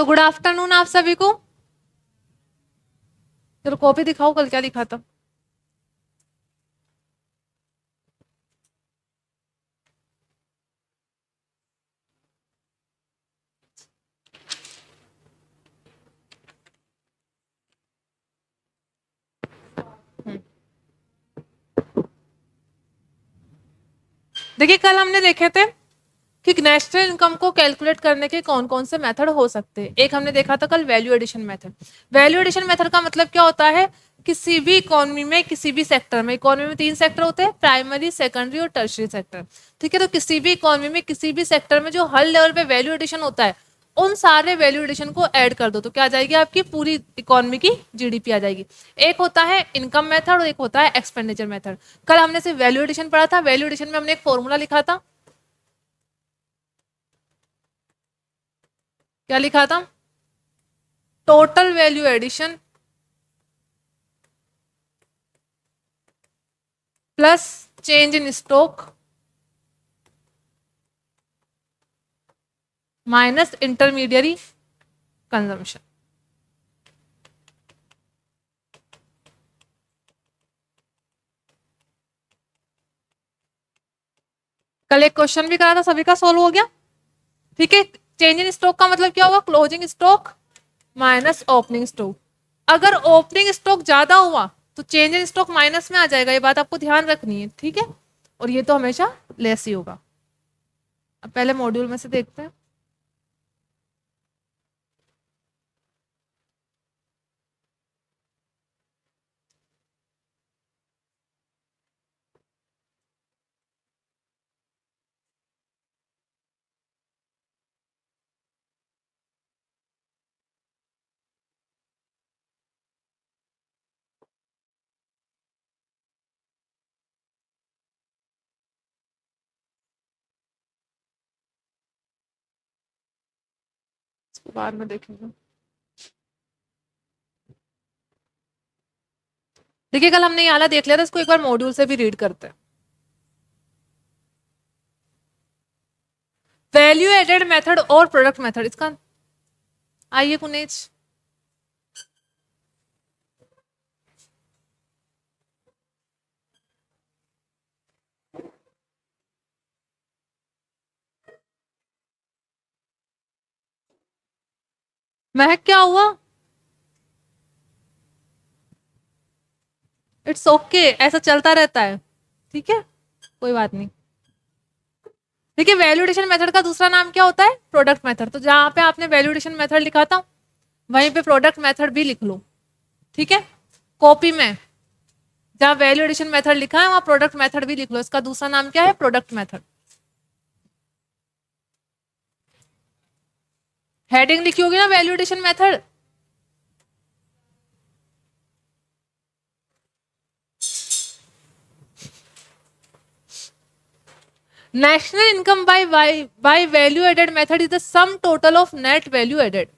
Good afternoon आप सभी को। चलो कॉपी दिखाओ, कल क्या लिखा था। देखिए कल हमने देखे थे कि नेशनल इनकम को कैलकुलेट करने के कौन कौन से मेथड हो सकते हैं। एक हमने देखा था कल value addition method. Value addition method का मतलब क्या होता है, किसी भी इकोनॉमी में, किसी भी सेक्टर में, इकोनॉमी में 3 सेक्टर होते हैं, प्राइमरी, सेकेंडरी और टर्शियरी सेक्टर। ठीक है, तो किसी भी इकोनॉमी में, किसी भी सेक्टर में जो हर लेवल पे वैल्यू एडिशन होता है, उन सारे वैल्यू एडिशन को ऐड कर दो तो क्या आ जाएगी, आपकी पूरी इकोनॉमी की जीडीपी आ जाएगी। एक होता है इनकम मेथड और एक होता है एक्सपेंडिचर मेथड। कल हमने सिर्फ वैल्यू एडिशन पढ़ा था। वैल्यू एडिशन में हमने एक फॉर्मूला लिखा था। क्या लिखा था? Total value addition plus change in stock minus intermediary consumption. कल एक क्वेश्चन भी करा था, सभी का सोल्व हो गया। ठीक है, चेंज इन स्टॉक का मतलब क्या होगा, closing stock minus opening stock. अगर ओपनिंग स्टॉक ज्यादा हुआ तो चेंज इन स्टॉक माइनस में आ जाएगा, ये बात आपको ध्यान रखनी है। ठीक है, और ये तो हमेशा लेस ही होगा। अब पहले मॉड्यूल में से देखते हैं। बाद में देखेंगे। देखिए कल हमने ये वाला देख लिया था, इसको एक बार मॉड्यूल से भी रीड करते हैं। वैल्यू एडेड मेथड और प्रोडक्ट मेथड, इसका आइए कुनेज। महक क्या हुआ? इट्स ओके, ऐसा चलता रहता है। ठीक है, कोई बात नहीं। देखिए वैल्यूडेशन मेथड का दूसरा नाम क्या होता है, प्रोडक्ट मेथड। तो जहां पे आपने वैल्यूडेशन मेथड लिखा था वहीं पे प्रोडक्ट मेथड भी लिख लो। ठीक है, कॉपी में जहां वैल्यूडेशन मेथड लिखा है वहां प्रोडक्ट मेथड भी लिख लो। इसका दूसरा नाम क्या है, प्रोडक्ट मेथड। हेडिंग लिखी होगी ना value addition method. National income by value added method is the sum total of net value added.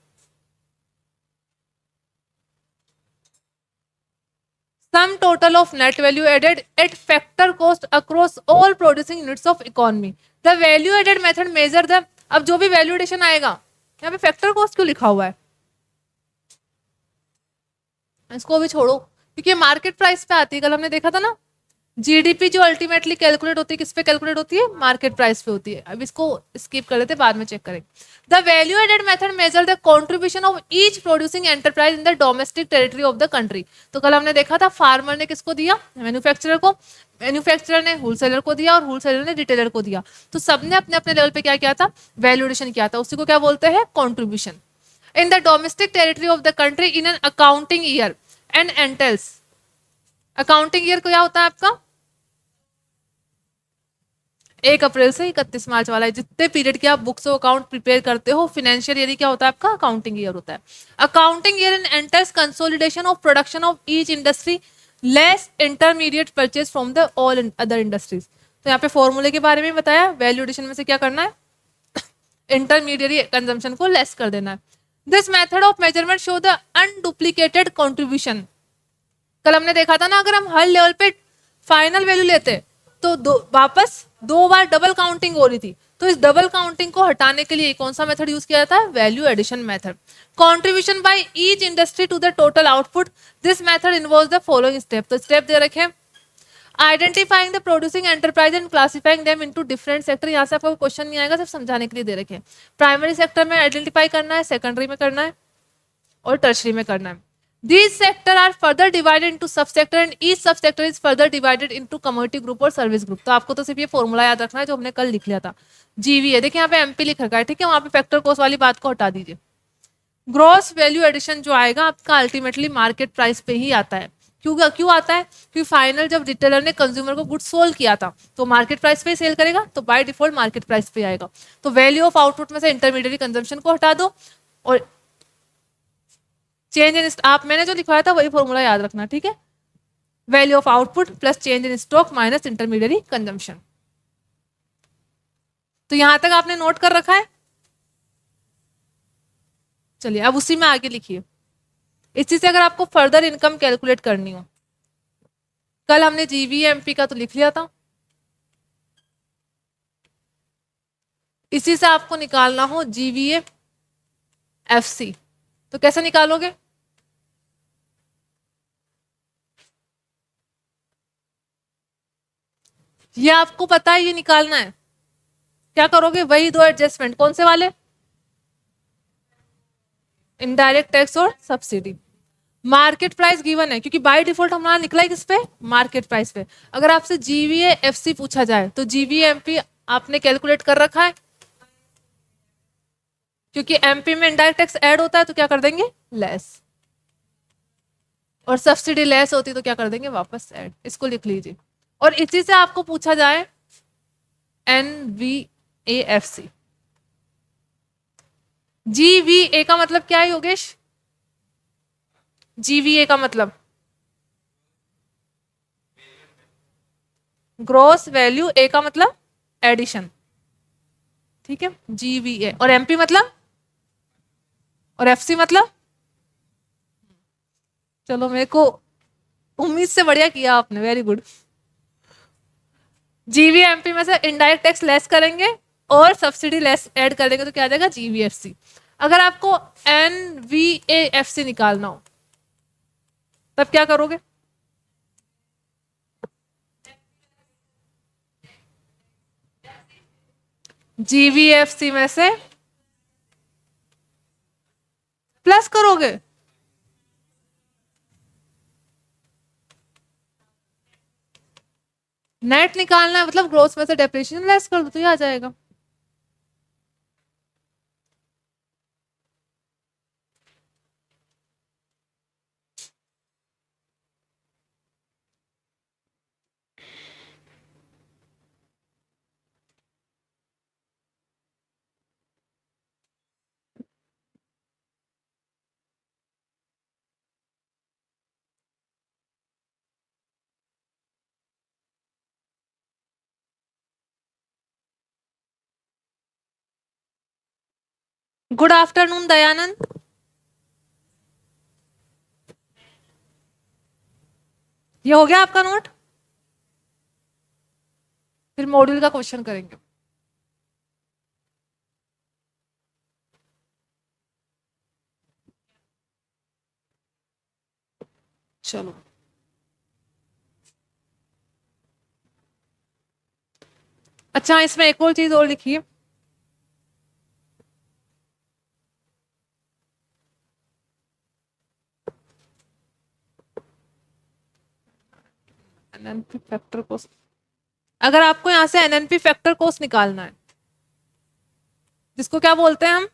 Sum total of net value added at factor cost across all producing units of economy. The value added method measure the, अब जो भी value addition आएगा, यहाँ पे factor cost क्यों लिखा हुआ है, इसको भी छोड़ो क्योंकि मार्केट प्राइस पे आती है। कल हमने देखा था ना, जीडीपी जो अल्टीमेटली कैलकुलेट होती है किस पे कैलकुलेट होती है, मार्केट प्राइस पे होती है। अब इसको स्किप कर लेते, बाद में चेक करेंगे। The value added method measure the contribution of each producing enterprise in the domestic territory of the country. तो कल हमने देखा था फार्मर ने किसको दिया, मैन्युफैक्चरर को, मैन्युफैक्चरर ने होलसेलर को दिया और होलसेलर ने रिटेलर को दिया। तो सबने अपने अपने लेवल पे क्या किया था, वैल्यू एडिशन किया था। उसी को क्या बोलते हैं, contribution in the domestic territory of the country in an accounting year and एंटेल्स। Accounting year क्या होता है आपका, 1 अप्रैल से 31 मार्च वाला है। जितने पीरियड के आप बुक्स ऑफ अकाउंट प्रिपेयर करते हो, फाइनेंशियल ईयर क्या होता है आपका, अकाउंटिंग ईयर होता है। Accounting year enters consolidation of production of each industry less intermediate purchase from the all other industries. तो यहाँ पे फॉर्मूले के बारे में बताया, वैल्यू एडिशन में से क्या करना है, इंटरमीडिएट कंजम्पशन को लेस कर देना है। This method of measurement show the unduplicated contribution. कल हमने देखा था ना, अगर हम हर लेवल पे फाइनल वैल्यू लेते तो वापस 2 बार डबल काउंटिंग हो रही थी। तो इस डबल काउंटिंग को हटाने के लिए कौन सा मेथड यूज किया जाता है? Value addition method. Contribution by each industry to the total output, this method involves the following step. तो स्टेप दे रखे हैं, identifying the producing enterprise and classifying them into different sector. यहाँ से आपको क्वेश्चन नहीं आएगा, सिर्फ समझाने के लिए दे रखे हैं। प्राइमरी सेक्टर में आइडेंटिफाई करना है, सेकेंडरी में करना है और टर्शरी में करना है। These sector are further divided into subsector and each subsector is further divided into commodity group और सर्विस ग्रुप। तो आपको तो सिर्फ ये फॉर्मूला याद रखना है जो हमने कल लिख लिया था, जीवीए। देखिए यहाँ पे एमपी लिख रखा है, ठीक है, वहां पे फैक्टर कॉस्ट वाली बात को हटा दीजिए। ग्रॉस वैल्यू एडिशन जो आएगा आपका अल्टीमेटली मार्केट प्राइस पे ही आता है। क्यों आता है? क्योंकि फाइनल जब रिटेलर ने कंज्यूमर को गुड सोल्ड किया था तो मार्केट प्राइस पे ही सेल करेगा, तो बाय डिफॉल्ट मार्केट प्राइस पे आएगा। तो वैल्यू ऑफ आउटपुट में से इंटरमीडिएट कंजम्पशन को हटा दो और चेंज इन, आप मैंने जो लिखवाया था वही फॉर्मूला याद रखना, ठीक है। Value of output plus change in stock minus intermediate consumption. तो यहां तक आपने नोट कर रखा है। चलिए अब उसी में आगे लिखिए। इसी से अगर आपको फर्दर इनकम कैलकुलेट करनी हो, कल हमने जीवीएमपी का तो लिख लिया था, इसी से आपको निकालना हो जीवीए एफसी, तो कैसे निकालोगे? ये आपको पता है, ये निकालना है। क्या करोगे? वही दो एडजस्टमेंट, कौन से वाले? इनडायरेक्ट टैक्स और सब्सिडी। मार्केट प्राइस गिवन है क्योंकि बाय डिफॉल्ट हमारा निकला है किस पे? मार्केट प्राइस पे। अगर आपसे जीवीए एफसी पूछा जाए तो जीवीएमपी आपने कैलकुलेट कर रखा है, क्योंकि एमपी में इनडायरेक्ट टैक्स ऐड होता है तो क्या कर देंगे? लेस, और सब्सिडी लेस होती तो क्या कर देंगे? वापस ऐड। इसको लिख लीजिए। और इसी से आपको पूछा जाए एनवीएएफसी। जीवीए का मतलब क्या है योगेश? जीवीए का मतलब ग्रॉस वैल्यू, ए का मतलब एडिशन, ठीक है, जीवीए। और एमपी मतलब, और एफसी मतलब, चलो मेरे को उम्मीद से बढ़िया किया आपने, वेरी गुड। जीवीएमपी में से इनडायरेक्ट टैक्स लेस करेंगे और सब्सिडी लेस ऐड कर देंगे तो क्या आ जाएगा? जीवीएफसी। अगर आपको एनवीएएफसी निकालना हो तब क्या करोगे? जीवीएफसी में से प्लस करोगे। नेट निकालना है मतलब ग्रोथ में से डेप्रिसिएशन लेस कर दो तो ये आ जाएगा। Good afternoon Dayanand. ये हो गया आपका नोट? फिर मॉड्यूल का क्वेश्चन करेंगे। चलो अच्छा, इसमें एक और चीज और लिखिए। एनएनपी फैक्टर कॉस्ट, अगर आपको यहां से एनएनपी फैक्टर कॉस्ट निकालना है, जिसको क्या बोलते हैं हम?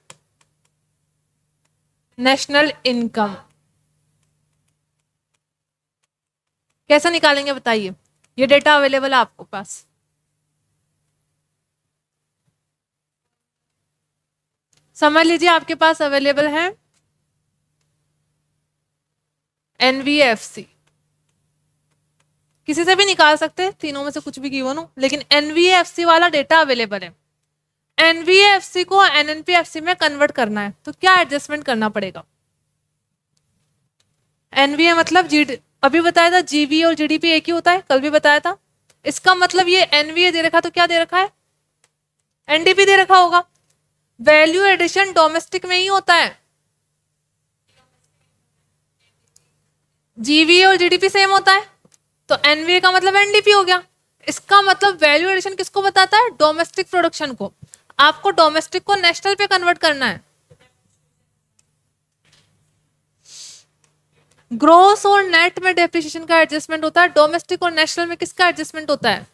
National income. कैसे निकालेंगे बताइए? ये डेटा अवेलेबल है आपको पास। समझ लीजिए आपके पास अवेलेबल है एनवीएफसी, किसी से भी निकाल सकते हैं, तीनों में से कुछ भी गिवन हो, लेकिन एनवीएफसी वाला डेटा अवेलेबल है। एनवीएफसी को एनएनपीएफसी में कन्वर्ट करना है तो क्या एडजस्टमेंट करना पड़ेगा? एनवीए मतलब अभी बताया था जीवी और जीडीपी एक ही होता है, कल भी बताया था। इसका मतलब ये एनवीए दे रखा तो क्या दे रखा है? एनडीपी दे रखा होगा। वैल्यू एडिशन डोमेस्टिक में ही होता है, जीवीए और जीडीपी सेम होता है, तो एनवीए का मतलब एनडीपी हो गया। इसका मतलब वैल्यू एडिशन किसको बताता है? डोमेस्टिक प्रोडक्शन को। आपको डोमेस्टिक को नेशनल पे कन्वर्ट करना है। ग्रोस और नेट में डेप्रिसिएशन का एडजस्टमेंट होता है, डोमेस्टिक और नेशनल में किसका एडजस्टमेंट होता है?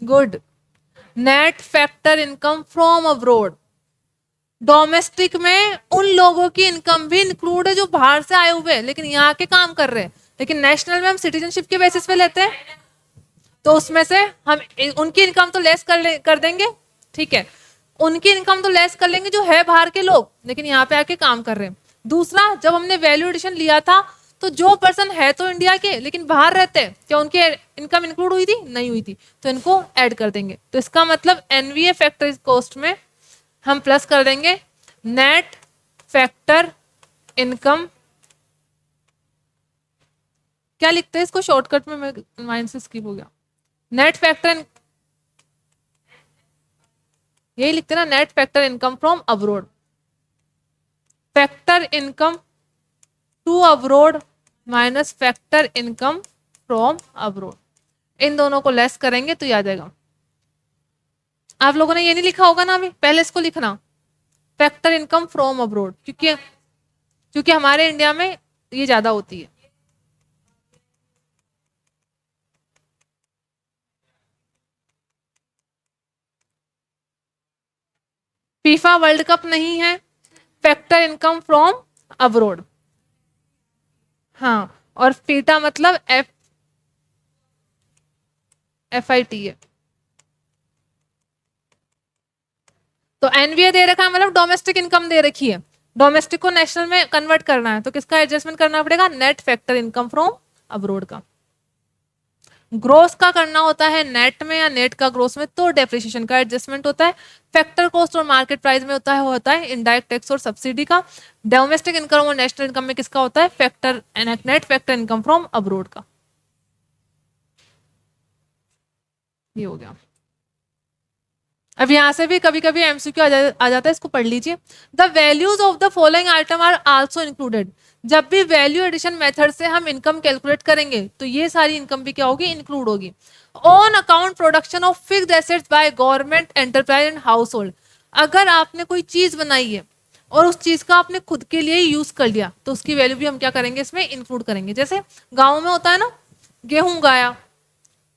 Good. Net factor income from abroad, domestic में उन लोगों की इनकम भी इंक्लूड है जो बाहर से आए हुए हैं लेकिन यहाँ के काम कर रहे हैं, लेकिन नेशनल में हम सिटीजनशिप के बेसिस पे लेते हैं, तो उसमें से हम उनकी इनकम तो लेस कर देंगे, ठीक है, उनकी इनकम तो लेस कर लेंगे जो है बाहर के लोग लेकिन यहाँ पे आके काम कर रहे हैं। दूसरा, जब हमने वैल्यू एडिशन लिया था तो जो पर्सन है तो इंडिया के लेकिन बाहर रहते हैं, क्या उनकी इनकम इंक्लूड हुई थी? नहीं हुई थी, तो इनको ऐड कर देंगे। तो इसका मतलब एनवीए फैक्टर कॉस्ट में हम प्लस कर देंगे नेट फैक्टर इनकम, क्या लिखते हैं इसको शॉर्टकट में, माइंड से स्किप हो गया, नेट फैक्टर, यही लिखते हैं ना, net factor income from abroad, factor income to abroad minus factor income from abroad, इन दोनों को लेस करेंगे तो ये आ जाएगा। आप लोगों ने ये नहीं लिखा होगा ना अभी, पहले इसको लिखना फैक्टर इनकम फ्रॉम अब्रोड, क्योंकि क्योंकि हमारे इंडिया में ये ज्यादा होती है। फीफा वर्ल्ड कप नहीं है, फैक्टर इनकम फ्रॉम अब्रोड, हाँ, और फीटा मतलब FIT है। तो एनवीए दे रखा है मतलब डोमेस्टिक इनकम दे रखी है, डोमेस्टिक को नेशनल में कन्वर्ट करना है तो किसका एडजस्टमेंट करना पड़ेगा? Net factor income from abroad का। ग्रोस का करना होता है नेट में या नेट का ग्रोस में, तो डेप्रिसिएशन का एडजस्टमेंट होता है। फैक्टर कॉस्ट और मार्केट प्राइस में होता है इनडायरेक्ट टैक्स और सब्सिडी का। डोमेस्टिक इनकम और नेशनल इनकम में किसका होता है? Factor net factor income from abroad का। ये हो गया। अब यहां से भी कभी कभी एमसीक्यू आ जाता है, इसको पढ़ लीजिए। The values of the following item are also included, जब भी वैल्यू एडिशन मेथड से हम इनकम कैलकुलेट करेंगे तो ये सारी इनकम भी क्या होगी? इंक्लूड होगी। On account production of fixed assets by government enterprise and house hold, अगर आपने कोई चीज बनाई है और उस चीज का आपने खुद के लिए ही यूज कर लिया तो उसकी वैल्यू भी हम क्या करेंगे? इसमें इंक्लूड करेंगे। जैसे गाँव में होता है ना, गेहूं गाया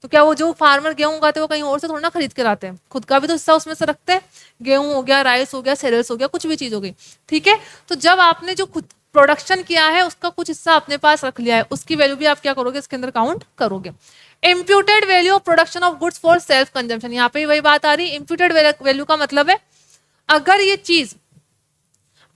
तो क्या वो जो फार्मर गेहूं उगाते हैं वो कहीं और से थोड़ा ना खरीद के लाते हैं, खुद का भी तो हिस्सा उसमें से रखते हैं। गेहूं हो गया, राइस हो गया, सेरेल्स हो गया, कुछ भी चीज हो गई, ठीक है। तो जब आपने जो खुद प्रोडक्शन किया है उसका कुछ हिस्सा अपने पास रख लिया है, उसकी वैल्यू भी आप क्या करोगे? इसके अंदर काउंट करोगे। Imputed value of production of goods for self consumption, यहाँ पे वही बात आ रही है। इम्प्यूटेड वैल्यू का मतलब है अगर ये चीज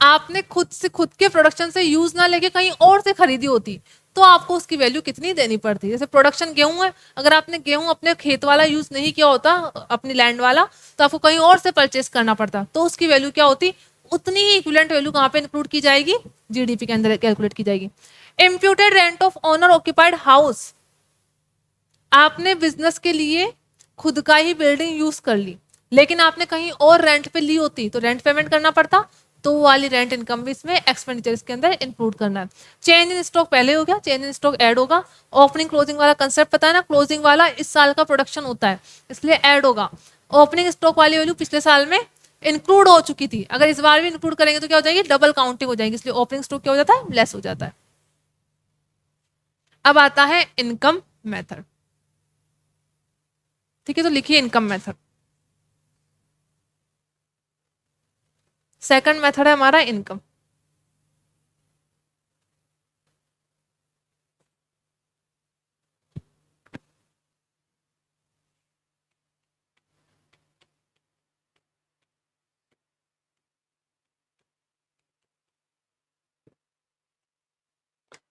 आपने खुद से खुद के प्रोडक्शन से यूज ना लेके कहीं और से खरीदी होती तो आपको उसकी वैल्यू कितनी देनी पड़ती? जैसे प्रोडक्शन गेहूं है, अगर आपने गेहूं अपने खेत वाला यूज नहीं किया होता, अपनी लैंड वाला, तो आपको कहीं और से परचेस करना पड़ता, तो उसकी वैल्यू क्या होती? उतनी ही इक्विवेलेंट वैल्यू कहाँ पे इंक्लूड की जाएगी? जीडीपी के अंदर कैलकुलेट की जाएगी। Imputed rent of owner occupied house, आपने बिजनेस के लिए खुद का ही बिल्डिंग यूज कर ली लेकिन आपने कहीं और रेंट पे ली होती तो रेंट पेमेंट करना पड़ता, तो वो वाली रेंट इनकम भी इसमें एक्सपेंडिचर इसके अंदर इंक्लूड करना है। चेंज इन स्टॉक पहले हो गया, चेंज इन स्टॉक ऐड होगा। ओपनिंग क्लोजिंग वाला कंसेप्ट पता है ना, क्लोजिंग वाला इस साल का प्रोडक्शन होता है इसलिए ऐड होगा। ओपनिंग स्टॉक वाली वैल्यू पिछले साल में इंक्लूड हो चुकी थी, अगर इस बार भी इंक्लूड करेंगे तो क्या हो जाएगी? डबल काउंटिंग हो जाएगी, इसलिए ओपनिंग स्टॉक क्या हो जाता है? लेस हो जाता है। अब आता है इनकम मेथड, ठीक है, तो लिखिए इनकम मेथड। सेकंड मेथड है हमारा इनकम।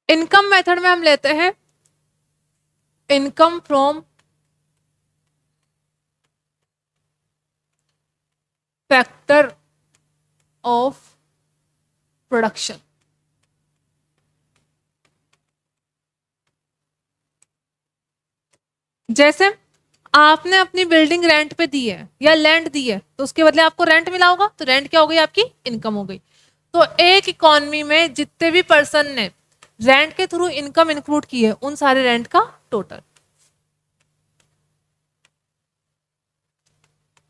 इनकम मेथड में हम लेते हैं income from factor of production. जैसे आपने अपनी बिल्डिंग रेंट पे दी है या लैंड दी है, तो उसके बदले आपको रेंट मिला होगा, तो रेंट क्या हो गई, आपकी इनकम हो गई। तो एक इकोनॉमी में जितने भी पर्सन ने रेंट के थ्रू इनकम इंक्लूड की है, उन सारे रेंट का टोटल।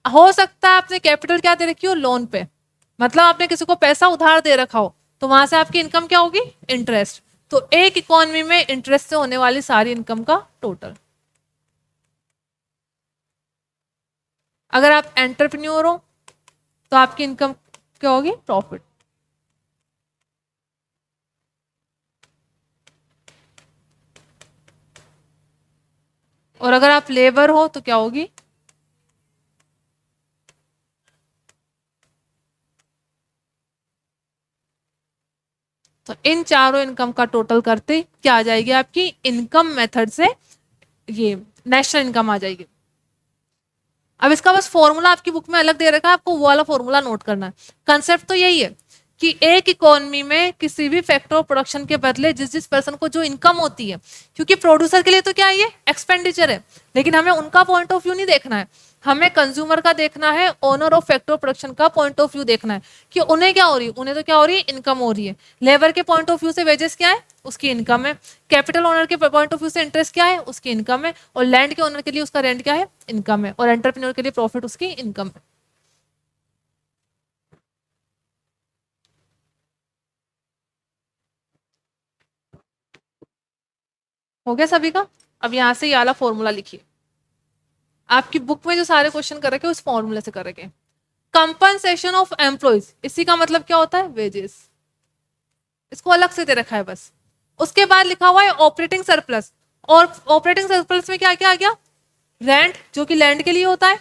हो सकता है आपने कैपिटल क्या दे रखी हो, लोन पे, मतलब आपने किसी को पैसा उधार दे रखा हो, तो वहां से आपकी इनकम क्या होगी, इंटरेस्ट। तो एक इकोनॉमी में इंटरेस्ट से होने वाली सारी इनकम का टोटल। अगर आप एंटरप्रेन्योर हो तो आपकी इनकम क्या होगी, प्रॉफिट। और अगर आप लेबर हो तो क्या होगी, तो इन चारों इनकम का टोटल करते क्या आ जाएगी, आपकी इनकम मेथड से ये नेशनल इनकम आ जाएगी। अब इसका बस फॉर्मूला आपकी बुक में अलग दे रखा है, आपको वो वाला फॉर्मूला नोट करना है। कंसेप्ट तो यही है कि एक इकोनॉमी में किसी भी फैक्टर ऑफ प्रोडक्शन के बदले जिस जिस पर्सन को जो इनकम होती है, क्योंकि प्रोड्यूसर के लिए तो क्या है, ये एक्सपेंडिचर है, लेकिन हमें उनका पॉइंट ऑफ व्यू नहीं देखना है, हमें कंज्यूमर का देखना है, owner of factor of production का पॉइंट ऑफ व्यू देखना है कि उन्हें क्या हो रही है, उन्हें तो क्या हो रही है, इनकम हो रही है। लेबर के पॉइंट ऑफ व्यू से वेजेस क्या है, उसकी इनकम है। कैपिटल ओनर के पॉइंट ऑफ व्यू से इंटरेस्ट क्या है, उसकी इनकम है। और लैंड के ओनर के लिए उसका रेंट क्या है, इनकम है। और एंटरप्रेन्योर के लिए प्रॉफिट उसकी इनकम है। हो गया सभी का। अब यहां से ये वाला फॉर्मूला लिखिए। आपकी बुक में जो सारे क्वेश्चन कर रखे उस फॉर्मूले से कर रखे। कंपनसेशन ऑफ एम्प्लॉयज, इसी का मतलब क्या होता है, वेजेस। इसको अलग से दे रखा है बस। उसके बाद लिखा हुआ है ऑपरेटिंग सरप्लस। और ऑपरेटिंग सरप्लस में क्या क्या आ गया, रेंट जो कि लैंड के लिए होता है,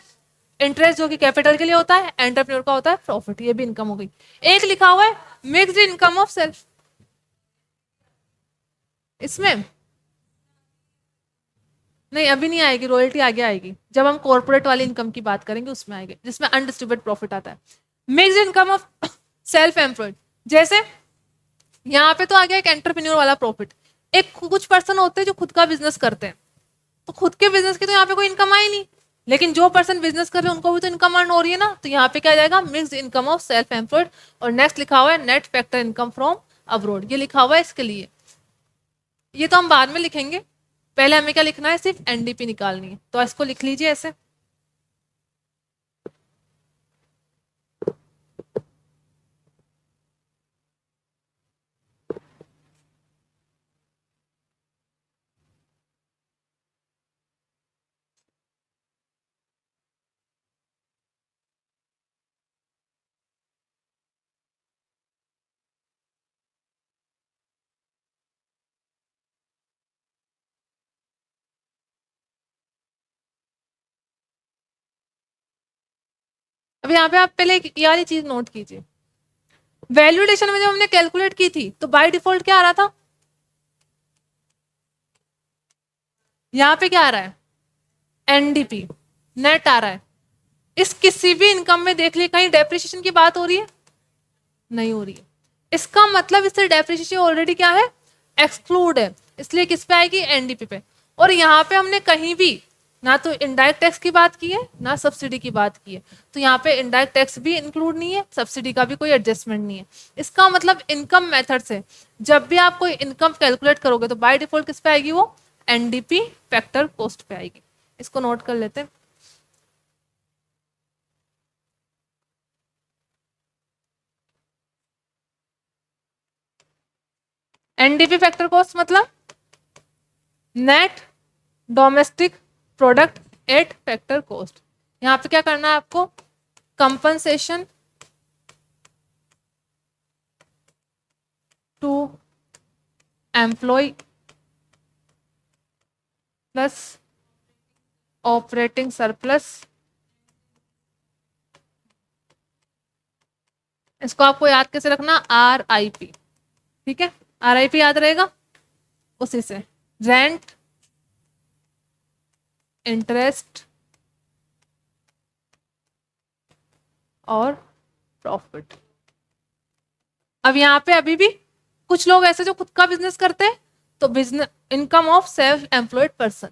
इंटरेस्ट जो कि कैपिटल के लिए होता है, एंटरप्रेन्योर का होता है प्रॉफिट, ये भी इनकम हो गई। एक लिखा हुआ है मिक्स्ड इनकम ऑफ सेल्फ। इसमें नहीं, अभी नहीं आएगी, रॉयल्टी आगे आएगी, जब हम कॉर्पोरेट वाली इनकम की बात करेंगे उसमें आएगी, जिसमें अनडिस्ट्रीब्यूटेड प्रॉफिट आता है। Mixed income of self employed, जैसे यहाँ पे तो आ गया एक एंटरप्रेन्योर वाला प्रॉफिट। एक कुछ पर्सन होते हैं जो खुद का बिजनेस करते हैं, तो खुद के बिजनेस की तो यहाँ पे कोई इनकम आई नहीं, लेकिन जो पर्सन बिजनेस कर रहे हैं उनको भी तो इनकम अर्न हो रही है ना, तो यहाँ पे क्या जाएगा, mixed income of self employed. और नेक्स्ट लिखा हुआ है net factor income from abroad, ये लिखा हुआ है इसके लिए। ये तो हम बाद में लिखेंगे, पहले हमें क्या लिखना है, सिर्फ एनडीपी निकालनी है, तो इसको लिख लीजिए ऐसे। अब यहाँ पे आप पहले ये वाली चीज नोट कीजिए, वैल्यूएशन में जब हमने कैलकुलेट की थी तो बाय डिफॉल्ट क्या आ रहा था, यहाँ पे क्या आ रहा है, एनडीपी नेट आ रहा है। इस किसी भी इनकम में देख लिए कहीं डेप्रिसिएशन की बात हो रही है, नहीं हो रही है। इसका मतलब इससे डेप्रिसिएशन ऑलरेडी क्या है, एक्सक्लूड है, इसलिए किस पे आएगी, एनडीपी पे। और यहाँ पे हमने कहीं भी ना तो इनडायरेक्ट टैक्स की बात की है ना सब्सिडी की बात की है, तो यहाँ पे इनडायरेक्ट टैक्स भी इंक्लूड नहीं है, सब्सिडी का भी कोई एडजस्टमेंट नहीं है। इसका मतलब इनकम मेथड से जब भी आप कोई इनकम कैलकुलेट करोगे तो बाय डिफॉल्ट किस पे आएगी, वो एनडीपी फैक्टर कॉस्ट पे आएगी। इसको नोट कर लेते हैं। एनडीपी फैक्टर कॉस्ट मतलब net domestic product at factor cost. यहाँ पे क्या करना है आपको, compensation to employ plus operating surplus. इसको आपको याद कैसे रखना, RIP, ठीक है, RIP याद रहेगा। उसी से रेंट, इंटरेस्ट और प्रॉफिट। अब यहाँ पे अभी भी कुछ लोग ऐसे जो खुद का बिजनेस करते हैं, तो business income of self employed person,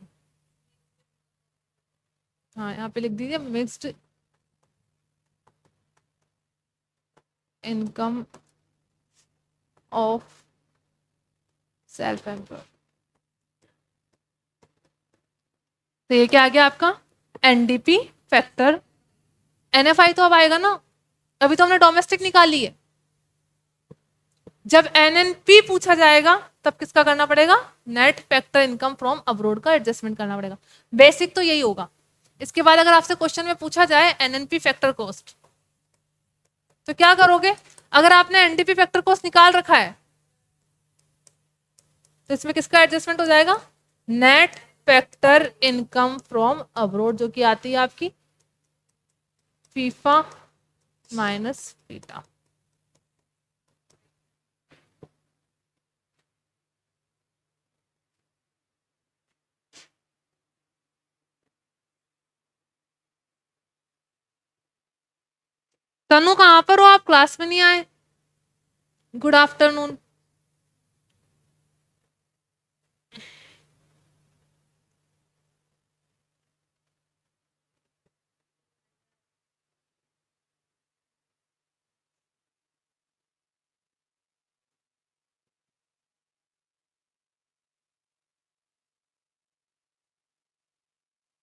हाँ यहाँ पे लिख दीजिए mixed income of self employed. तो ये क्या आ गया आपका एनडीपी फैक्टर। एनएफआई तो अब आएगा ना, अभी तो हमने डोमेस्टिक निकाली है। जब एनएनपी पूछा जाएगा तब किसका करना पड़ेगा, net factor income from abroad का एडजस्टमेंट करना पड़ेगा। बेसिक तो यही होगा। इसके बाद अगर आपसे क्वेश्चन में पूछा जाए एनएनपी फैक्टर कॉस्ट, तो क्या करोगे? अगर आपने एनडीपी फैक्टर कॉस्ट निकाल रखा है तो इसमें किसका एडजस्टमेंट हो जाएगा, net factor income from abroad, जो कि आती है आपकी फीफा माइनस बीटा। तनु कहाँ पर हो आप, क्लास में नहीं आए? Good afternoon.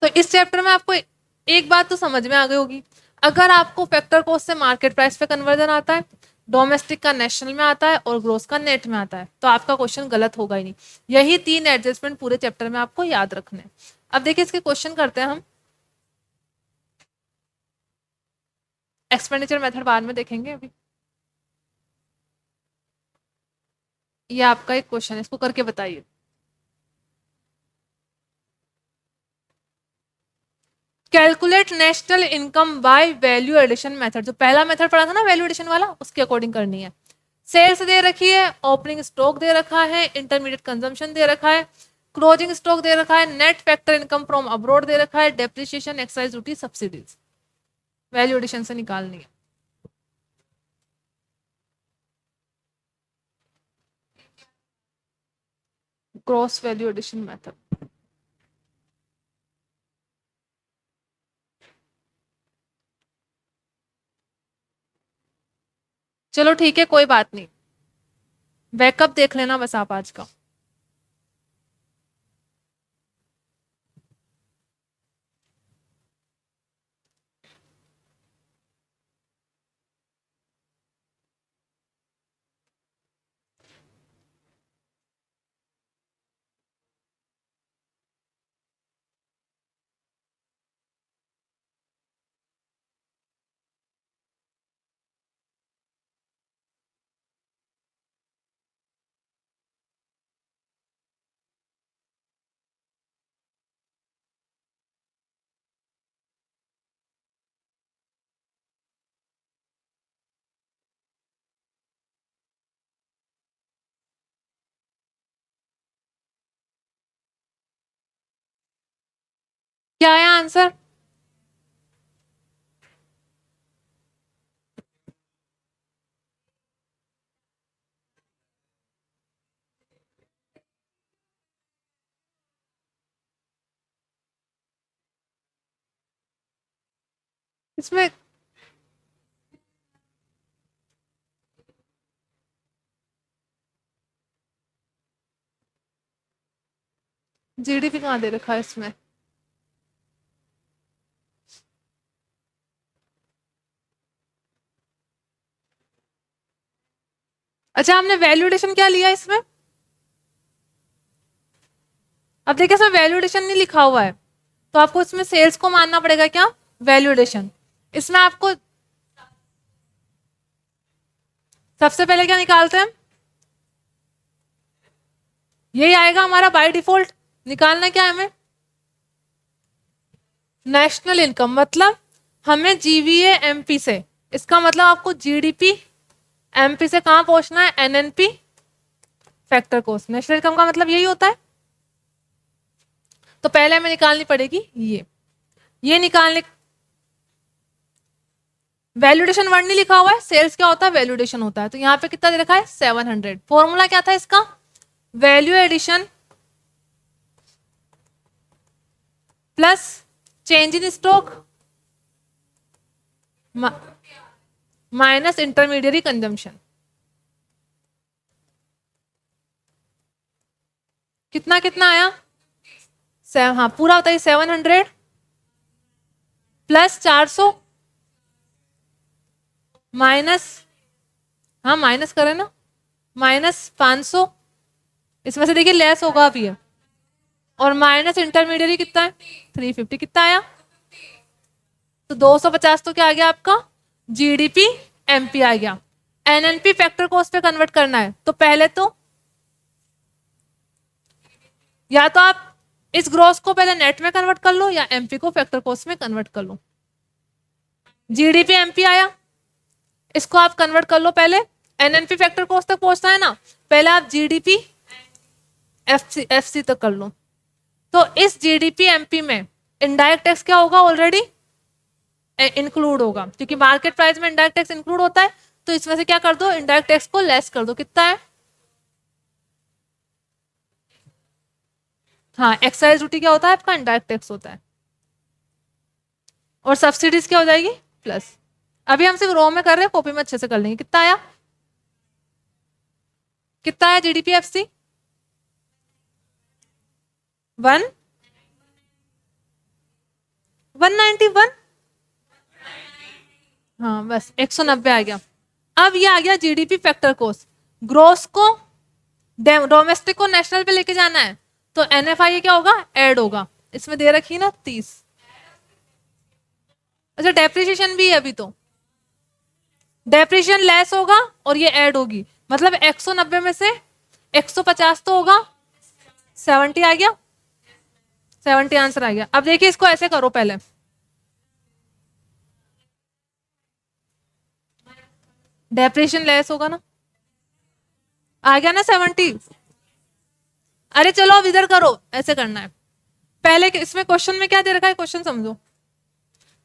तो इस चैप्टर में आपको एक बात तो समझ में आ गई होगी, अगर आपको फैक्टर कॉस्ट से मार्केट प्राइस पे कन्वर्जन आता है, डोमेस्टिक का नेशनल में आता है और ग्रोस का नेट में आता है, तो आपका क्वेश्चन गलत होगा ही नहीं। यही 3 एडजस्टमेंट पूरे चैप्टर में आपको याद रखने हैं। अब देखिए इसके क्वेश्चन करते हैं हम। एक्सपेंडिचर मेथड बाद में देखेंगे, अभी ये आपका एक क्वेश्चन है, इसको करके बताइए। Calculate national income by value addition method, जो पहला मेथड पढ़ा था ना वैल्यू एडिशन वाला, उसके अकॉर्डिंग करनी है। सेल्स दे रखी है, ओपनिंग स्टॉक दे रखा है, इंटरमीडिएट कंजम्पशन दे रखा है, क्लोजिंग स्टॉक दे रखा है, net factor income from abroad दे रखा है, depreciation, excise duty, subsidies. Value addition से निकालनी है। Gross value addition method. चलो ठीक है, कोई बात नहीं, बैकअप देख लेना बस आप आज का। क्या है आंसर? इसमें जीडीपी कहाँ दे रखा है इसमें? अच्छा, हमने वैल्यू एडिशन क्या लिया इसमें? अब देखिए इसमें वैल्यू एडिशन नहीं लिखा हुआ है, तो आपको इसमें सेल्स को मानना पड़ेगा क्या, वैल्यू एडिशन। इसमें आपको सबसे पहले क्या निकालते हैं, यही आएगा हमारा बाय डिफॉल्ट। निकालना क्या है हमें, नेशनल इनकम, मतलब हमें जीवीए एमपी से, इसका मतलब आपको जीडीपी एमपी से कहां पहुंचना है, NNP factor cost. National income का मतलब यही होता है। तो पहले हमें निकालनी पड़ेगी ये निकालने, वैल्यूडेशन वर्ड नहीं लिखा हुआ है, सेल्स क्या होता है, वैल्यूडेशन होता है। तो यहाँ पे कितना दे रखा है, 700। फॉर्मूला क्या था इसका, value addition plus change in stock minus intermediary consumption, कितना कितना आया? हाँ पूरा बताइए। 700 प्लस 400 माइनस, हाँ माइनस करें ना, माइनस 500, इसमें से देखिए लेस होगा अभी है, और माइनस इंटरमीडियरी कितना है? 350, कितना आया? तो 250 तो क्या आ गया आपका? जीडीपी एमपी आ गया। एनएनपी फैक्टर कॉस्ट पे कन्वर्ट करना है, तो पहले तो या तो आप इस ग्रॉस को पहले नेट में कन्वर्ट कर लो या एमपी को फैक्टर कॉस्ट में कन्वर्ट कर लो। जीडीपी एमपी आया, इसको आप कन्वर्ट कर लो पहले। एनएनपी फैक्टर कॉस्ट तक पहुंचना है ना, पहले आप जीडीपी एफसी तक कर लो। तो इस जीडीपी एमपी में इनडायरेक्ट टैक्स क्या होगा? ऑलरेडी इंक्लूड होगा, क्योंकि मार्केट प्राइस में इनडायरेक्ट टैक्स इंक्लूड होता है। तो इसमें से क्या कर दो? इनडायरेक्ट टैक्स को लेस कर दो। कितना है? हाँ, एक्साइज ड्यूटी क्या होता है आपका? इनडायरेक्ट टैक्स होता है। और सब्सिडीज क्या हो जाएगी? प्लस। अभी हम सिर्फ रो में कर रहे हैं, कॉपी में अच्छे से कर लेंगे। कितना आया? कितना आया जीडीपी एफसी? 191। हाँ बस 190 आ गया। अब ये आ गया जीडीपी फैक्टर कॉस्ट। ग्रोस को डोमेस्टिक को नेशनल पे लेके जाना है, तो एनएफआई क्या होगा? ऐड होगा। इसमें दे रखी ना 30। अच्छा डेप्रिसिएशन भी है अभी, तो डेप्रिसिएशन लेस होगा और ये ऐड होगी, मतलब 190 में से 150 तो होगा, 70 आ गया। 70 आंसर आ गया। अब देखिए इसको ऐसे करो, पहले डेप्रिसिएशन लेस होगा ना, आ गया ना 70। अरे चलो अब इधर करो, ऐसे करना है। पहले इसमें क्वेश्चन में क्या दे रखा है? क्वेश्चन समझो।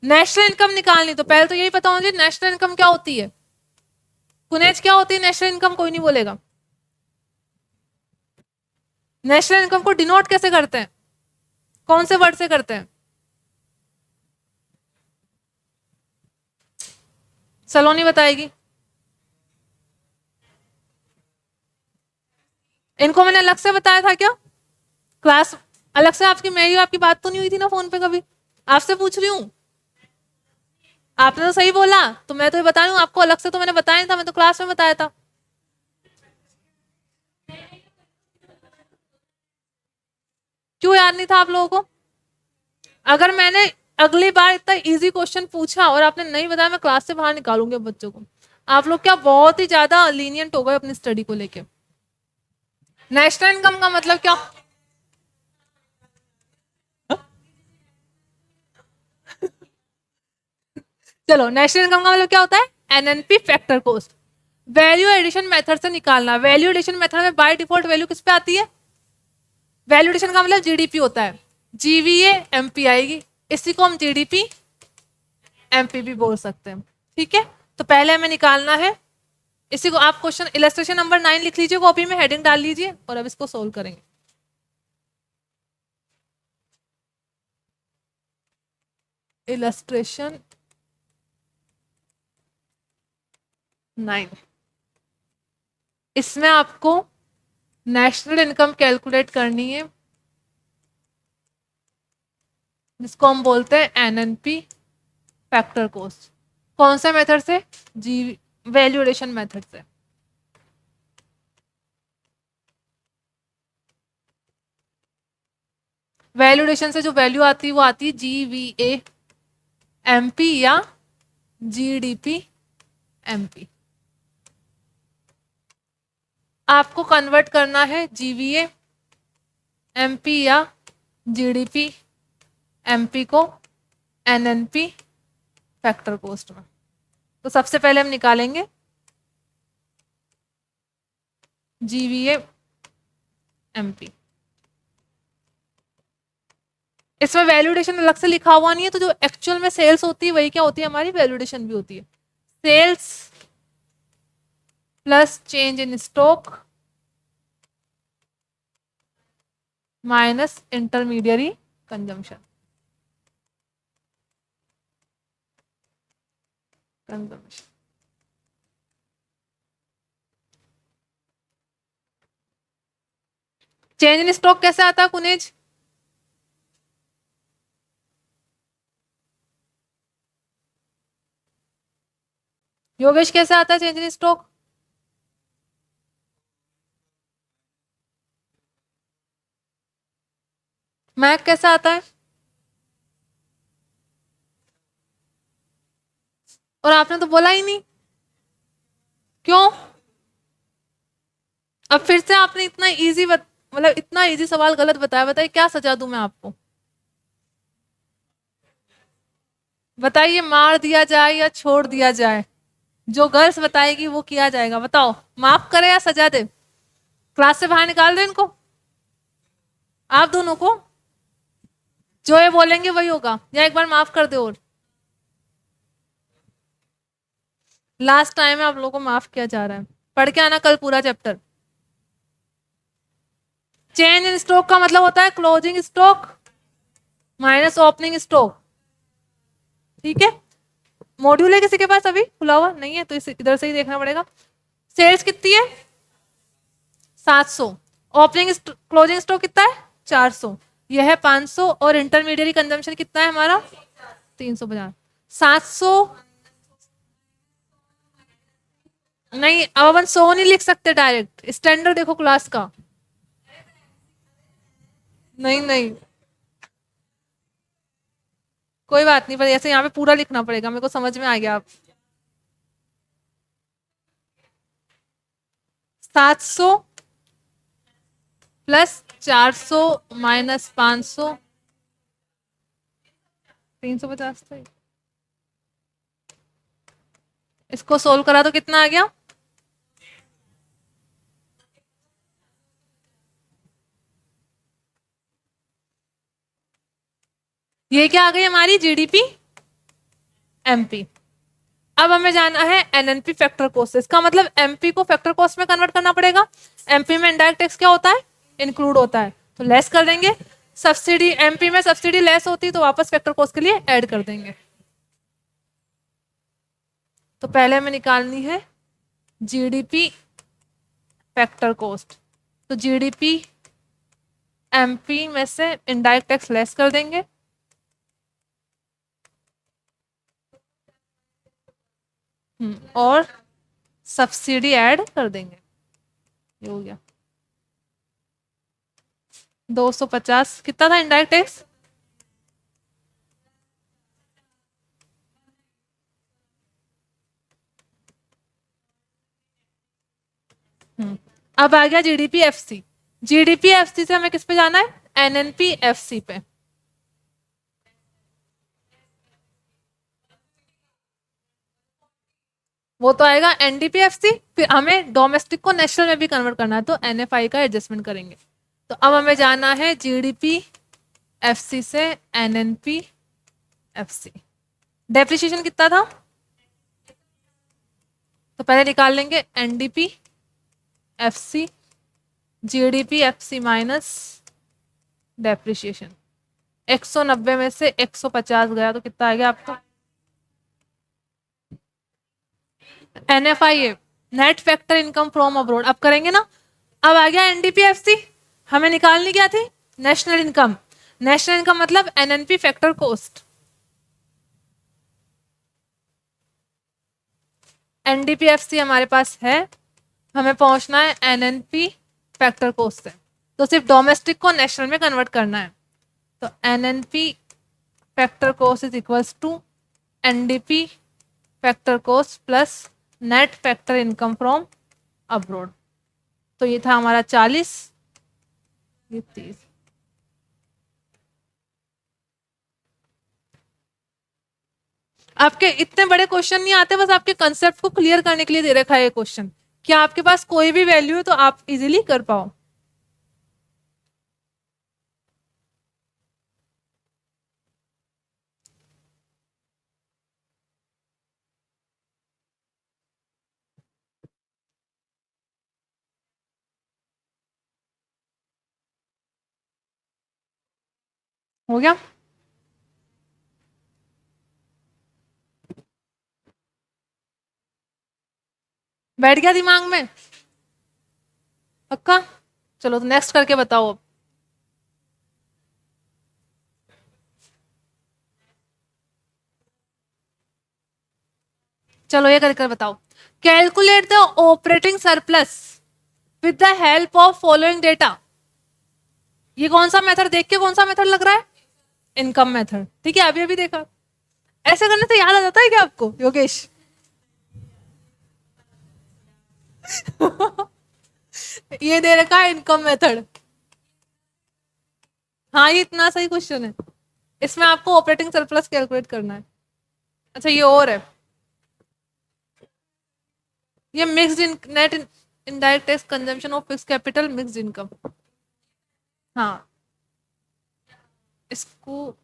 नेशनल इनकम निकालनी, तो पहले तो यही पता होना चाहिए नेशनल इनकम क्या होती है। पुनेज क्या होती है नेशनल इनकम? कोई नहीं बोलेगा। नेशनल इनकम को डिनोट कैसे करते हैं? कौन से वर्ड से करते हैं? सलोनी बताएगी। इनको मैंने अलग से बताया था क्या क्लास? अलग से आपकी, मेरी आपकी बात तो नहीं हुई थी ना फोन पे कभी? आपसे पूछ रही हूँ। आपने तो सही बोला, तो मैं तो ये बता रही हूँ आपको, अलग से तो मैंने बताया था, मैं तो क्लास में बताया था। क्यों याद नहीं था आप लोगों को? अगर मैंने अगली बार इतना इजी क्वेश्चन पूछा और आपने नहीं बताया, मैं क्लास से बाहर निकालूंगी बच्चों को। आप लोग क्या बहुत ही ज्यादा लीनियंट हो गए अपनी स्टडी को लेके। नेशनल इनकम का मतलब क्या? चलो, नेशनल इनकम का मतलब क्या होता है? NNP factor cost. Value addition method से निकालना। वैल्यू एडिशन मेथड में बाय डिफॉल्ट वैल्यू किस पे आती है? वैल्यू एडिशन का मतलब जीडीपी होता है, जीवीए एमपी आएगी, इसी को हम जीडीपी एमपी भी बोल सकते हैं। ठीक है, तो पहले हमें निकालना है इसी को। आप क्वेश्चन इलस्ट्रेशन नंबर 9 लिख लीजिए कॉपी में, हेडिंग डाल लीजिए, और अब इसको सोल्व करेंगे। इलस्ट्रेशन 9, इसमें आपको नेशनल इनकम कैलकुलेट करनी है, जिसको हम बोलते हैं एनएनपी फैक्टर कॉस्ट। कौन सा मेथड से? जी वैल्यू एडिशन मेथड से। वैल्यू एडिशन से जो वैल्यू आती है वो आती है जीवीए एमपी या जीडीपी एमपी। आपको कन्वर्ट करना है जीवीए एमपी या जीडीपी एमपी को एनएनपी फैक्टर कॉस्ट में। तो सबसे पहले हम निकालेंगे जीवीए एमपी। इसमें वैल्यूडेशन अलग से लिखा हुआ नहीं है, तो जो एक्चुअल में सेल्स होती है वही क्या होती है हमारी? वैल्यूडेशन भी होती है। Sales plus change in stock minus intermediary consumption. Consumption. Change in stock कैसे आता है कुनेज? योगेश कैसे आता है चेंज इन स्टॉक? मैक कैसे आता है? और आपने तो बोला ही नहीं, क्यों? अब फिर से आपने इतना इजी मतलब इतना इजी सवाल गलत बताया, बताइए क्या सजा दूं मैं आपको? बताइए, मार दिया जाए या छोड़ दिया जाए? जो गर्ल्स बताएगी वो किया जाएगा, बताओ, माफ करे या सजा दे? क्लास से बाहर निकाल दो इनको, आप दोनों को। जो ये बोलेंगे वही होगा, या एक बार माफ कर दो। और लास्ट टाइम है, आप लोगों को माफ किया जा रहा है। पढ़ के आना कल पूरा चैप्टर। चेंज इन स्टॉक का मतलब होता है closing stock minus opening stock, ठीक है? मॉड्यूल है किसी के पास अभी खुला हुआ नहीं है तो इसे इधर से ही देखना पड़ेगा। सेल्स कितनी है? 700। ओपनिंग क्लोजिंग स्टॉक कितना है? 400। यह है 500 और इंटरमीडिएट कंजम्पशन कितना है हमारा? 350। 700 नहीं, अब अपन 100 नहीं लिख सकते डायरेक्ट, स्टैंडर्ड देखो क्लास का। नहीं नहीं, कोई बात नहीं, पर ऐसे यहाँ पे पूरा लिखना पड़ेगा, मेरे को समझ में आ गया। आप 700 प्लस 400 माइनस 500, 350 था। इसको सोल्व करा तो कितना आ गया? ये क्या आ गई हमारी? GDP MP. अब हमें जाना है एनएनपी फैक्टर कॉस्ट। इसका मतलब एमपी को फैक्टर कॉस्ट में कन्वर्ट करना पड़ेगा। एमपी में इनडायरेक्ट टैक्स क्या होता है? इंक्लूड होता है, तो लेस कर देंगे। सब्सिडी, एमपी में सब्सिडी लेस होती तो वापस फैक्टर कॉस्ट के लिए ऐड कर देंगे। तो पहले हमें निकालनी है जीडीपी फैक्टर कॉस्ट। तो जीडीपी एमपी में से इनडायरेक्ट टैक्स लेस कर देंगे, और सब्सिडी ऐड कर देंगे। ये हो गया 250। कितना था इनडायरेक्ट टैक्स? अब आ गया जीडीपी एफसी। जीडीपी एफसी से हमें किस पे जाना है? एनएनपी एफसी पे। वो तो आएगा एनडीपीएफसी, फिर हमें डोमेस्टिक को नेशनल में भी कन्वर्ट करना है तो एनएफआई का एडजस्टमेंट करेंगे। तो अब हमें जाना है जीडीपी एफसी से एनएनपी एफसी। डेप्रिसिएशन कितना था? तो पहले निकाल लेंगे NDP FC, GDP FC minus depreciation. 190 में से 150 गया तो कितना आ गया आपको? NFI, net factor income from abroad. अब करेंगे ना। अब आ गया एनडीपीएफसी। हमें निकालनी क्या थी? National income. नेशनल इनकम मतलब एनएनपी फैक्टर कॉस्ट। एनडीपीएफसी हमारे पास है, हमें पहुंचना है एनएनपी फैक्टर कॉस्ट से। तो सिर्फ डोमेस्टिक को नेशनल में कन्वर्ट करना है। तो NNP factor cost is equals to NDP factor cost plus net factor income from abroad. तो ये था हमारा 40, ये 30। आपके इतने बड़े क्वेश्चन नहीं आते, बस आपके कंसेप्ट को क्लियर करने के लिए दे रखा है ये क्वेश्चन। क्या आपके पास कोई भी वैल्यू है तो आप इजीली कर पाओ। हो गया? बैठ गया दिमाग में? पक्का? चलो तो नेक्स्ट करके बताओ अब। चलो ये कर बताओ। Calculate the operating surplus with the help of following data. ये कौन सा मेथड देख के कौन सा मेथड लग रहा है? Income method. ठीक है, अभी अभी देखा। ऐसे करने से याद आ जाता है क्या आपको योगेश? ये दे रखा है इनकम मेथड। हाँ, ये इतना सही क्वेश्चन है। इसमें आपको ऑपरेटिंग सरप्लस कैलकुलेट करना है। अच्छा, ये और है, ये mixed in net indirect tax consumption of fix capital mixed income. हाँ, इसको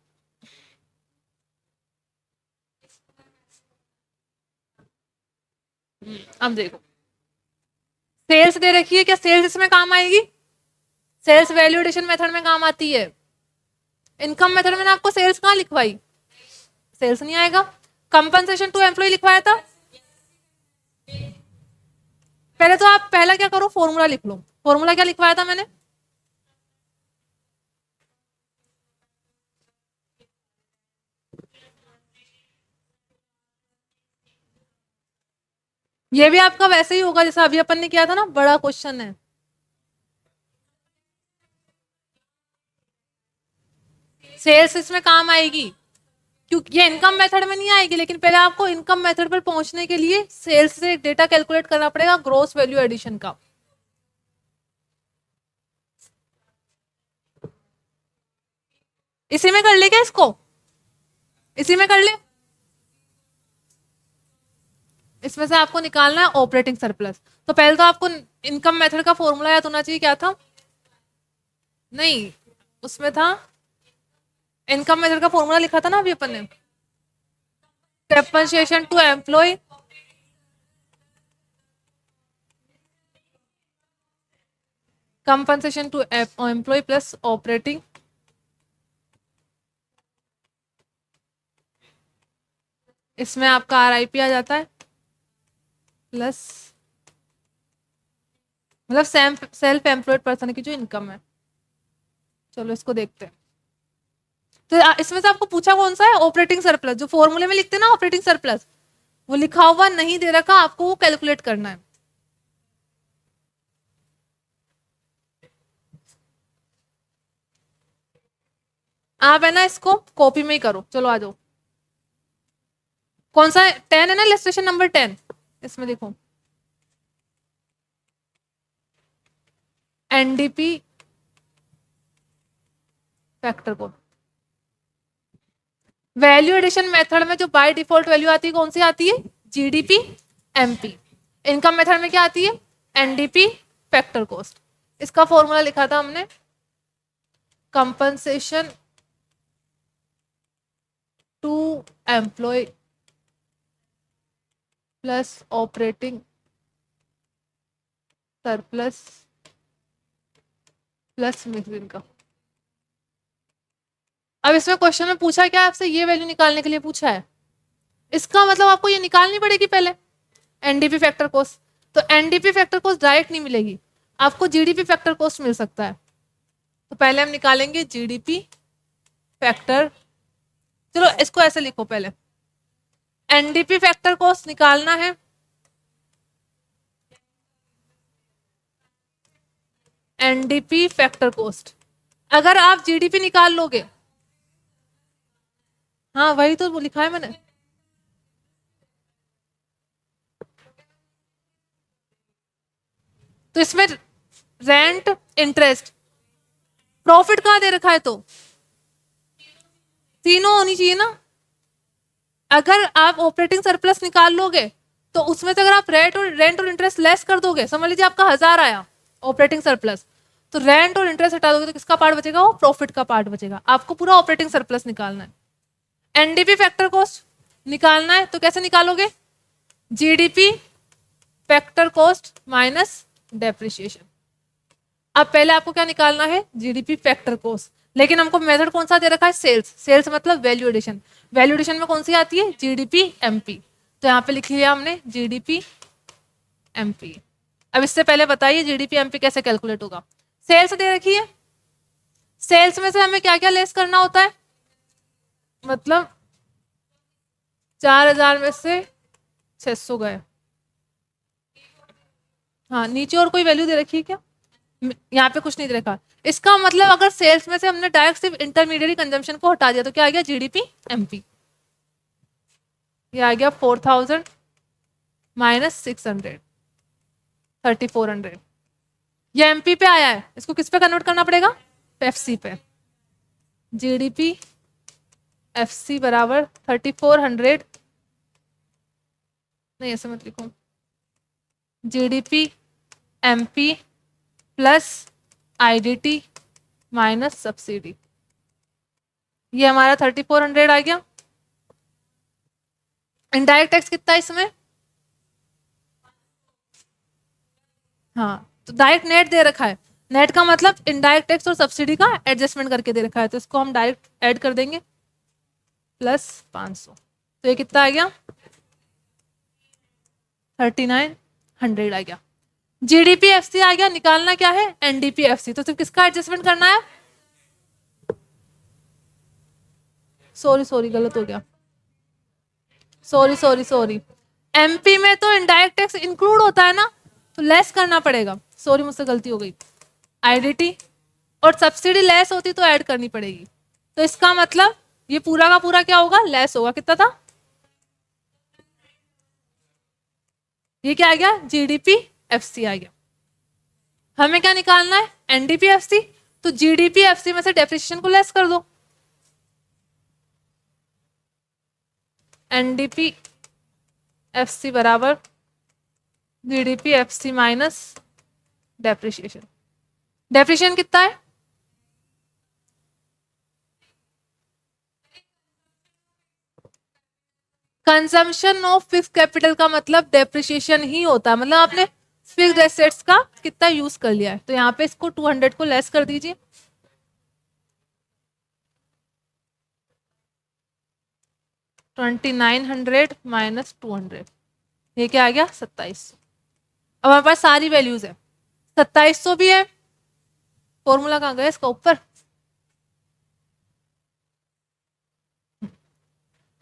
अब देखो, सेल्स दे रखी है, क्या सेल्स इसमें काम आएगी? सेल्स वैल्यूएशन मेथड में काम आती है। इनकम मेथड में ना आपको सेल्स कहाँ लिखवाई? सेल्स नहीं आएगा। कंपनसेशन टू एम्प्लॉय लिखवाया था। पहले तो आप पहला क्या करो, फॉर्मूला लिख लो। फॉर्मूला क्या लिखवाया था मैंने? ये भी आपका वैसे ही होगा जैसा अभी अपन ने किया था ना, बड़ा क्वेश्चन है। सेल्स इसमें काम आएगी क्योंकि ये इनकम मेथड में नहीं आएगी, लेकिन पहले आपको इनकम मेथड पर पहुंचने के लिए सेल्स से डेटा कैलकुलेट करना पड़ेगा, ग्रोस वैल्यू एडिशन का। इसी में कर ले क्या इसको? इसी में कर ले। इसमें से आपको निकालना है ऑपरेटिंग सरप्लस। तो पहले तो आपको इनकम मेथड का फॉर्मूला याद होना चाहिए। क्या था? नहीं, उसमें था इनकम मेथड का फॉर्मूला लिखा था ना अभी अपन ने, compensation to employ compensation to employ plus operating इसमें आपका आरआईपी आ जाता है प्लस मतलब सेल्फ एम्प्लॉयड पर्सन की जो इनकम है। चलो इसको देखते हैं। तो इसमें से आपको पूछा कौन सा है? Operating surplus. जो फॉर्मूले में लिखते हैं ना ऑपरेटिंग सरप्लस, वो लिखा हुआ नहीं दे रखा, आपको वो कैलकुलेट करना है। आप है ना इसको कॉपी में ही करो। चलो आ जाओ। कौन सा 10 है ना, इलस्ट्रेशन नंबर 10। इसमें देखो एनडीपी फैक्टर को वैल्यू एडिशन मेथड में जो बाय डिफॉल्ट वैल्यू आती है कौन सी आती है? GDP MP. इनकम मेथड में क्या आती है? NDP factor cost. इसका फॉर्मूला लिखा था हमने, compensation to employ plus operating surplus plus mix income. अब इसमें क्वेश्चन में पूछा क्या आपसे? ये वैल्यू निकालने के लिए पूछा है। इसका मतलब आपको ये निकालनी पड़ेगी पहले, एनडीपी फैक्टर कॉस्ट। तो एनडीपी फैक्टर कॉस्ट डायरेक्ट नहीं मिलेगी, आपको जीडीपी फैक्टर कॉस्ट मिल सकता है। तो पहले हम निकालेंगे जीडीपी फैक्टर। चलो इसको ऐसे लिखो, पहले एनडीपी फैक्टर कॉस्ट निकालना है, एनडीपी फैक्टर कॉस्ट। अगर आप जीडीपी निकाल लोगे, हाँ वही तो लिखा है मैंने। तो इसमें रेंट, इंटरेस्ट, प्रॉफिट कहाँ दे रखा है? तो तीनों होनी चाहिए ना। अगर आप ऑपरेटिंग सरप्लस निकाल लोगे तो उसमें से अगर आप रेंट और इंटरेस्ट लेस कर दोगे, समझ लीजिए आपका 1000 आया ऑपरेटिंग सरप्लस, तो रेंट और इंटरेस्ट हटा दोगे तो किसका पार्ट बचेगा? वो प्रॉफिट का पार्ट बचेगा। आपको पूरा ऑपरेटिंग सरप्लस निकालना है। एनडीपी फैक्टर कॉस्ट निकालना है तो कैसे निकालोगे? GDP factor cost minus depreciation. अब पहले आपको क्या निकालना है? GDP factor cost. लेकिन हमको मेथड कौन सा दे रखा है? सेल्स। सेल्स मतलब वैल्यू एडिशन। वैल्यू एडिशन में कौन सी आती है? GDP MP. तो यहाँ पे लिख लिया हमने जीडीपी एमपी। अब इससे पहले बताइए जीडीपी एमपी कैसे कैलकुलेट होगा। सेल्स दे रखी है, सेल्स में से हमें क्या क्या लेस करना होता है, मतलब 4000 में से 600 गए। हाँ, नीचे और कोई वैल्यू दे रखी है क्या, यहाँ पे कुछ नहीं दे रखा। इसका मतलब अगर सेल्स में से हमने डायरेक्ट सिर्फ इंटरमीडिएट कंजम्पशन को हटा दिया तो क्या आ गया, जीडीपी एमपी। ये आ गया 4000 माइनस 600, 3400। ये एमपी पे आया है, इसको किस पे कन्वर्ट करना पड़ेगा, एफसी पे। जीडीपी एफसी बराबर 3400, नहीं ऐसे मत लिखो, GDP MP plus IDT minus subsidy. ये हमारा 3400 आ गया। इनडायरेक्ट टैक्स कितना है इसमें, हाँ तो डायरेक्ट नेट दे रखा है, नेट का मतलब इनडायरेक्ट टैक्स और सब्सिडी का एडजस्टमेंट करके दे रखा है, तो इसको हम डायरेक्ट ऐड कर देंगे प्लस 500। तो ये कितना आ गया, 3900 आ गया। जीडीपी एफसी आ गया, निकालना क्या है, एनडीपी एफसी। तो सिर्फ किसका एडजस्टमेंट करना है, सॉरी गलत हो गया, सॉरी एमपी में तो इनडायरेक्ट टैक्स इंक्लूड होता है ना, तो लेस करना पड़ेगा, सॉरी मुझसे गलती हो गई। आईडीटी और सब्सिडी लेस होती तो ऐड करनी पड़ेगी, तो इसका मतलब ये पूरा का पूरा क्या होगा, लेस होगा। कितना था, ये क्या आ गया, जीडीपी एफसी आ गया। हमें क्या निकालना है, एनडीपी एफसी। तो जीडीपी एफसी में से डेप्रिसिएशन को लेस कर दो, एनडीपी एफसी बराबर GDP FC minus depreciation. Depreciation कितना है, कंजम्पशन ऑफ फिक्स कैपिटल का मतलब डेप्रिसिएशन ही होता है, मतलब आपने फिक्स्ड एसेट्स का कितना यूज कर लिया है। तो यहाँ पे इसको 200 को लेस कर दीजिए, $2900 माइनस 200, ये क्या आ गया, 2700। अब हमारे पास सारी वैल्यूज है, 2700 भी है, फॉर्मूला कहाँ गया इसका, ऊपर।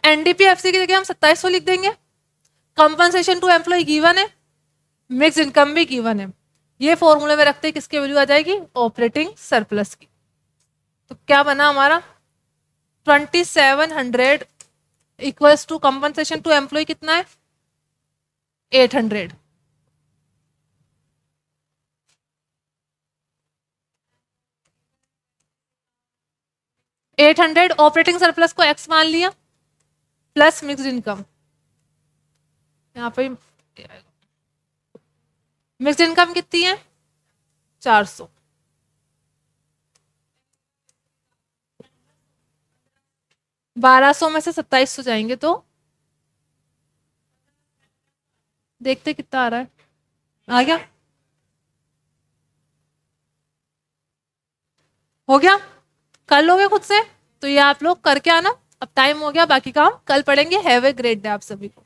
एनडीपीएफसी की जगह हम 2700 लिख देंगे। कंपनसेशन टू एम्प्लॉय गिवन है, मिक्स इनकम भी गिवन है, ये फॉर्मूले में रखते किसकी वैल्यू आ जाएगी, ऑपरेटिंग सरप्लस की। तो क्या बना हमारा 2700 equals to compensation to employ कितना है 800। ऑपरेटिंग सरप्लस को एक्स मान लिया प्लस मिक्स्ड इनकम, यहाँ पे मिक्स्ड इनकम कितनी है 400। बारह सौ में से 2700 जाएंगे तो देखते कितना आ रहा है, आ गया, हो गया, कर लोगे खुद से। तो ये आप लोग करके आना, अब टाइम हो गया, बाकी काम कल पढ़ेंगे। हैव ए ग्रेट डे आप सभी को।